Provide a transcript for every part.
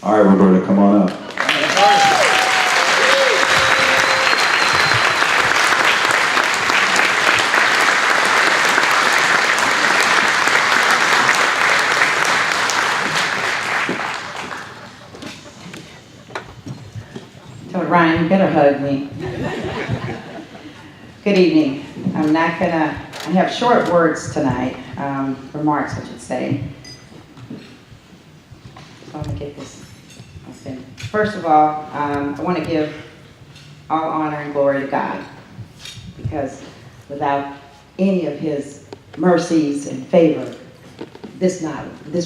All right, Roberta, come on up. Told Ryan, you better hug me. Good evening. I have short words tonight, remarks I should say. So I'm gonna get this open. First of all, I want to give all honor and glory to God, because without any of His mercies and favor, this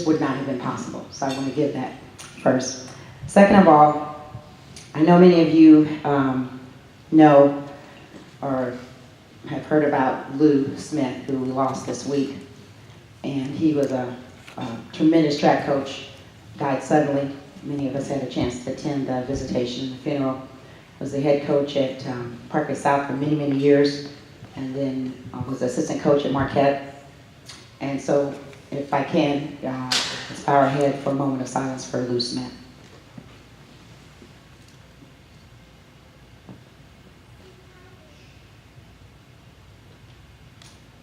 would not have been possible. So I want to give that first. Second of all, I know many of you know or have heard about Lou Smith, who we lost this week. And he was a tremendous track coach, died suddenly. Many of us had a chance to attend the visitation, the funeral. Was the head coach at Parkway South for many, many years, and then was assistant coach at Marquette. And so, if I can, let's bow our head for a moment of silence for Lou Smith.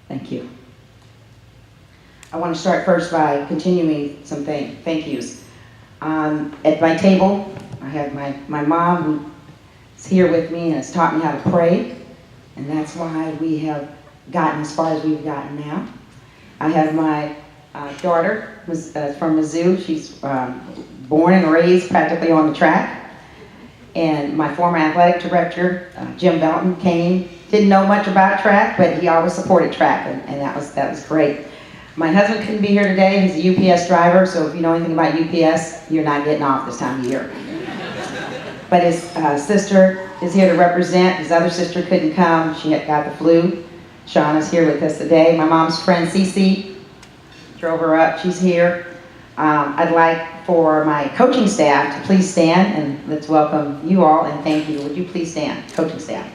Thank you. I want to start first by continuing some thank yous. At my table, I have my mom, who is here with me and has taught me how to pray, and that's why we have gotten as far as we've gotten now. I have my daughter from Mizzou. She's born and raised practically on the track. And my former athletic director, Jim Belton, came. Didn't know much about track, but he always supported track, and that was great. My husband couldn't be here today. He's a UPS driver, so if you know anything about UPS, you're not getting off this time of year. But his sister is here to represent. His other sister couldn't come. She had got the flu. Shauna's here with us today. My mom's friend, Cece, drove her up. She's here. I'd like for my coaching staff to please stand, and let's welcome you all, and thank you. Would you please stand, coaching staff?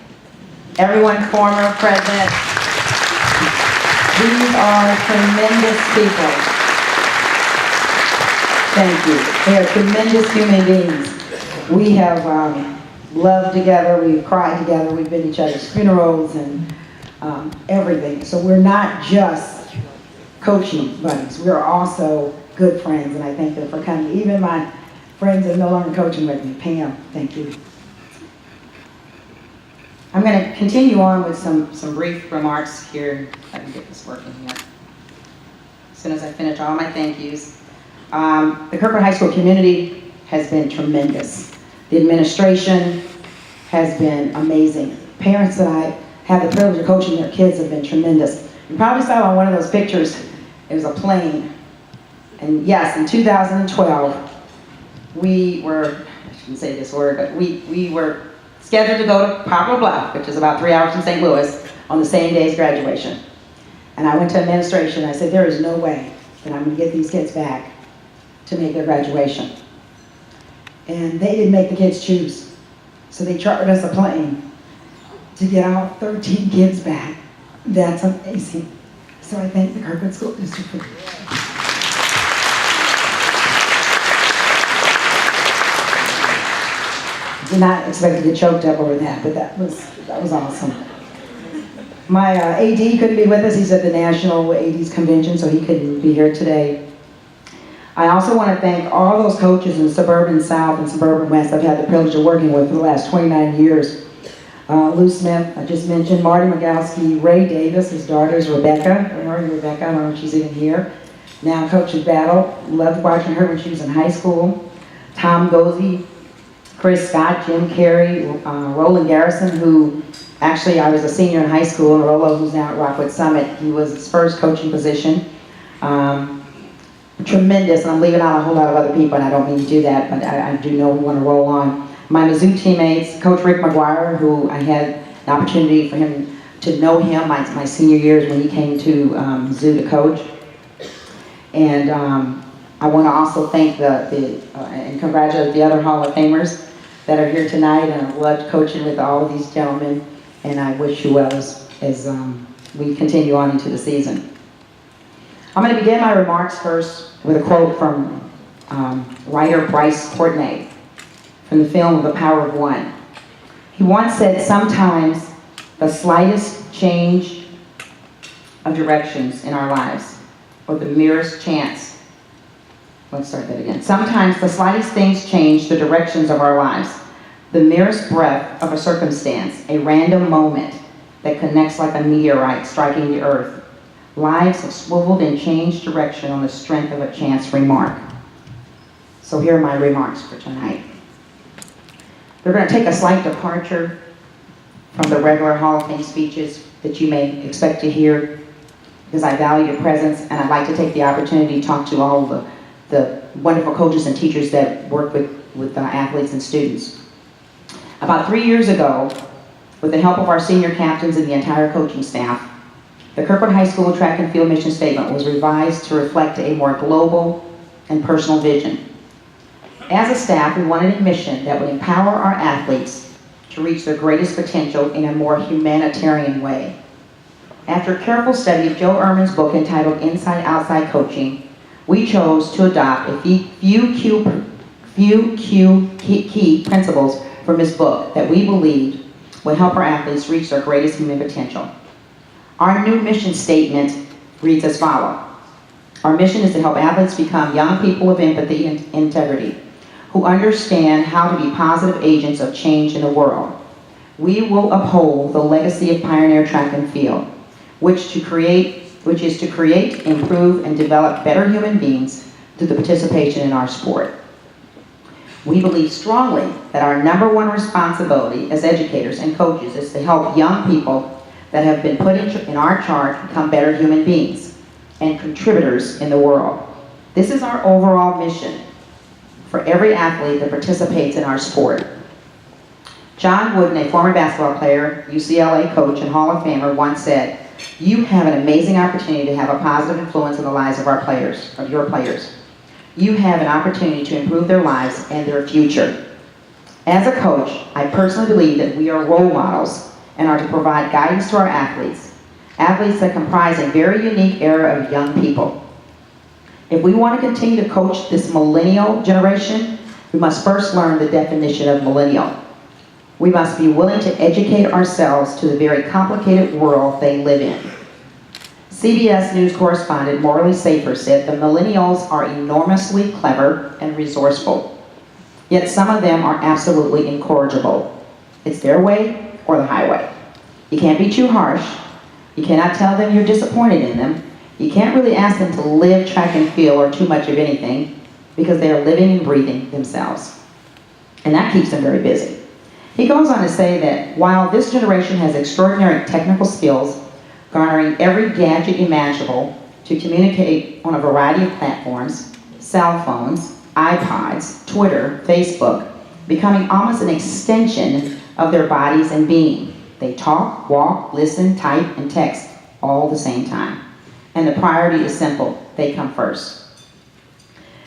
Everyone, former president. These are tremendous people. Thank you. They are tremendous human beings. We have loved together, we've cried together, we've been at each other's funerals and everything. So we're not just coaching buddies, we're also good friends, and I thank them for coming. Even my friends that are no longer coaching with me. Pam, thank you. I'm going to continue on with some brief remarks here. If I can get this working here. As soon as I finish all my thank yous. The Kirkland High School community has been tremendous. The administration has been amazing. Parents that I have the privilege of coaching their kids have been tremendous. You probably saw on one of those pictures, it was a plane. And yes, in 2012, we were, I shouldn't say this word, but we were scheduled to go to Poplar Bluff, which is about 3 hours from St. Louis, on the same day as graduation. And I went to administration and I said, there is no way that I'm going to get these kids back to make their graduation. And they didn't make the kids choose. So they chartered us a plane to get all 13 kids back. That's amazing. So I thank the Kirkland School District for that. Did not expect to get choked up over that, but that was awesome. My AD couldn't be with us. He's at the National AD's Convention, so he couldn't be here today. I also want to thank all those coaches in Suburban South and Suburban West I've had the privilege of working with for the last 29 years. Lou Smith, I just mentioned, Marty Magowski, Ray Davis, his daughter is Rebecca. Rebecca, I don't know if she's even here. Now coaches Battle. Loved watching her when she was in high school. Tom Gozy, Chris Scott, Jim Carey, Roland Garrison, who actually I was a senior in high school, and Rolo, who's now at Rockwood Summit, he was his first coaching position. Tremendous, and I'm leaving out a whole lot of other people, and I don't mean to do that, but I do know we want to roll on. My Mizzou teammates, Coach Rick McGuire, who I had an opportunity for him to know him my senior years when he came to Mizzou to coach. And I want to also thank and congratulate the other Hall of Famers that are here tonight, and I've loved coaching with all of these gentlemen, and I wish you well as we continue on into the season. I'm going to begin my remarks first with a quote from writer Bryce Courtenay from the film The Power of One. He once said, sometimes the slightest change of directions in our lives, or the merest chance, let's start that again. Sometimes the slightest things change the directions of our lives. The merest breath of a circumstance, a random moment that connects like a meteorite striking the earth. Lives have swiveled and changed direction on the strength of a chance remark. So here are my remarks for tonight. We're going to take a slight departure from the regular Hall of Fame speeches that you may expect to hear, because I value your presence, and I'd like to take the opportunity to talk to all the wonderful coaches and teachers that work with athletes and students. About 3 years ago, with the help of our senior captains and the entire coaching staff, the Kirkwood High School Track and Field Mission Statement was revised to reflect a more global and personal vision. As a staff, we wanted a mission that would empower our athletes to reach their greatest potential in a more humanitarian way. After careful study of Joe Ehrmann's book entitled Inside Outside Coaching, we chose to adopt a few key principles from his book that we believed would help our athletes reach their greatest human potential. Our new mission statement reads as follows. Our mission is to help athletes become young people of empathy and integrity, who understand how to be positive agents of change in the world. We will uphold the legacy of Pioneer Track and Field, which is to create, improve, and develop better human beings through the participation in our sport. We believe strongly that our #1 responsibility as educators and coaches is to help young people that have been put in our charge become better human beings and contributors in the world. This is our overall mission for every athlete that participates in our sport. John Wooden, a former basketball player, UCLA coach, and Hall of Famer, once said, "You have an amazing opportunity to have a positive influence in the lives of your players. You have an opportunity to improve their lives and their future." As a coach, I personally believe that we are role models and are to provide guidance to our athletes that comprise a very unique era of young people. If we want to continue to coach this millennial generation, we must first learn the definition of millennial. We must be willing to educate ourselves to the very complicated world they live in. CBS News correspondent Morley Safer said the millennials are enormously clever and resourceful, yet some of them are absolutely incorrigible. It's their way or the highway. You can't be too harsh. You cannot tell them you're disappointed in them. You can't really ask them to live track and field or too much of anything, because they are living and breathing themselves. And that keeps them very busy. He goes on to say that while this generation has extraordinary technical skills, garnering every gadget imaginable to communicate on a variety of platforms, cell phones, iPods, Twitter, Facebook, becoming almost an extension of their bodies and being. They talk, walk, listen, type, and text all at the same time. And the priority is simple. They come first.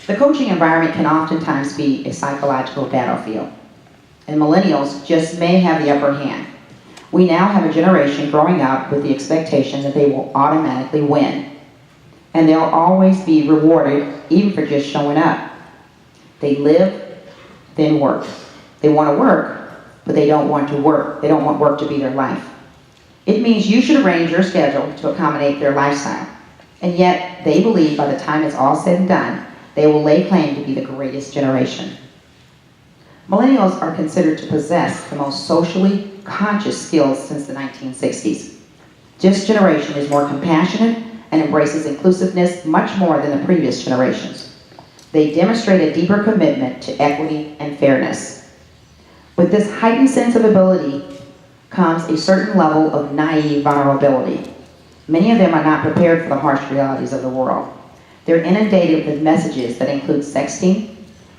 The coaching environment can oftentimes be a psychological battlefield, and millennials just may have the upper hand. We now have a generation growing up with the expectation that they will automatically win, and they'll always be rewarded even for just showing up. They live, then work. They want to work, but they don't want to work. They don't want work to be their life. It means you should arrange your schedule to accommodate their lifestyle. And yet, they believe by the time it's all said and done, they will lay claim to be the greatest generation. Millennials are considered to possess the most socially conscious skills since the 1960s. This generation is more compassionate and embraces inclusiveness much more than the previous generations. They demonstrate a deeper commitment to equity and fairness. With this heightened sense of ability comes a certain level of naive vulnerability. Many of them are not prepared for the harsh realities of the world. They're inundated with messages that include sexting,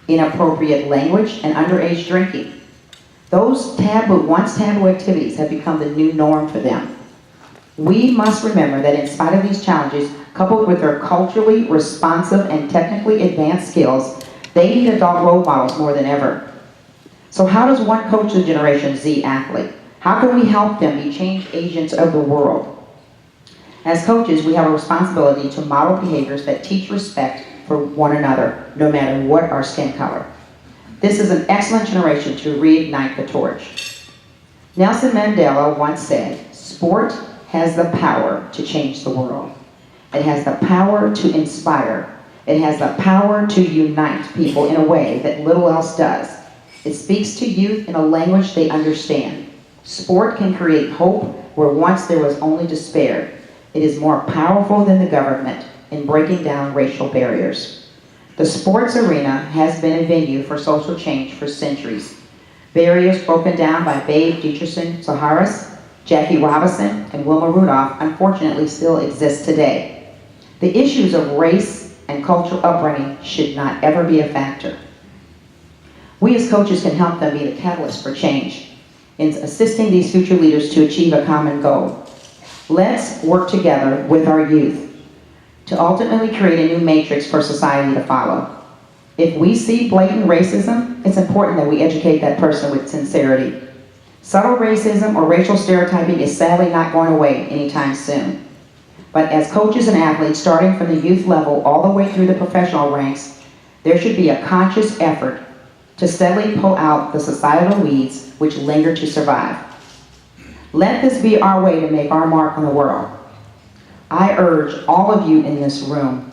inappropriate language, and underage drinking. Those once taboo activities have become the new norm for them. We must remember that in spite of these challenges, coupled with their culturally responsive and technically advanced skills, they need adult role models more than ever. So how does one coach the Generation Z athlete? How can we help them be change agents of the world? As coaches, we have a responsibility to model behaviors that teach respect for one another, no matter what our skin color. This is an excellent generation to reignite the torch. Nelson Mandela once said, "Sport has the power to change the world. It has the power to inspire. It has the power to unite people in a way that little else does. It speaks to youth in a language they understand. Sport can create hope where once there was only despair. It is more powerful than the government in breaking down racial barriers." The sports arena has been a venue for social change for centuries. Barriers broken down by Babe Dietrichson Saharis, Jackie Robinson, and Wilma Rudolph unfortunately still exist today. The issues of race and cultural upbringing should not ever be a factor. We as coaches can help them be the catalyst for change in assisting these future leaders to achieve a common goal. Let's work together with our youth to ultimately create a new matrix for society to follow. If we see blatant racism, it's important that we educate that person with sincerity. Subtle racism or racial stereotyping is sadly not going away anytime soon. But as coaches and athletes, starting from the youth level all the way through the professional ranks, there should be a conscious effort to steadily pull out the societal weeds which linger to survive. Let this be our way to make our mark on the world. I urge all of you in this room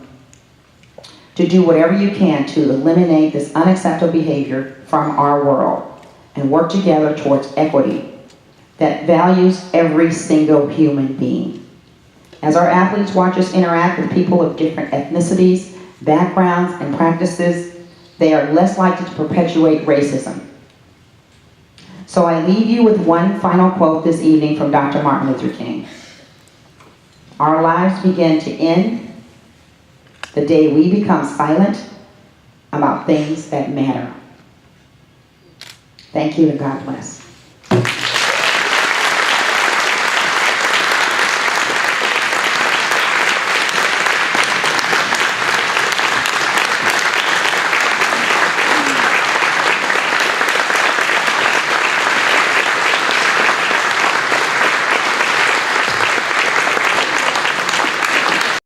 to do whatever you can to eliminate this unacceptable behavior from our world and work together towards equity that values every single human being. As our athletes watch us interact with people of different ethnicities, backgrounds, and practices, they are less likely to perpetuate racism. So I leave you with one final quote this evening from Dr. Martin Luther King. Our lives begin to end the day we become silent about things that matter. Thank you and God bless.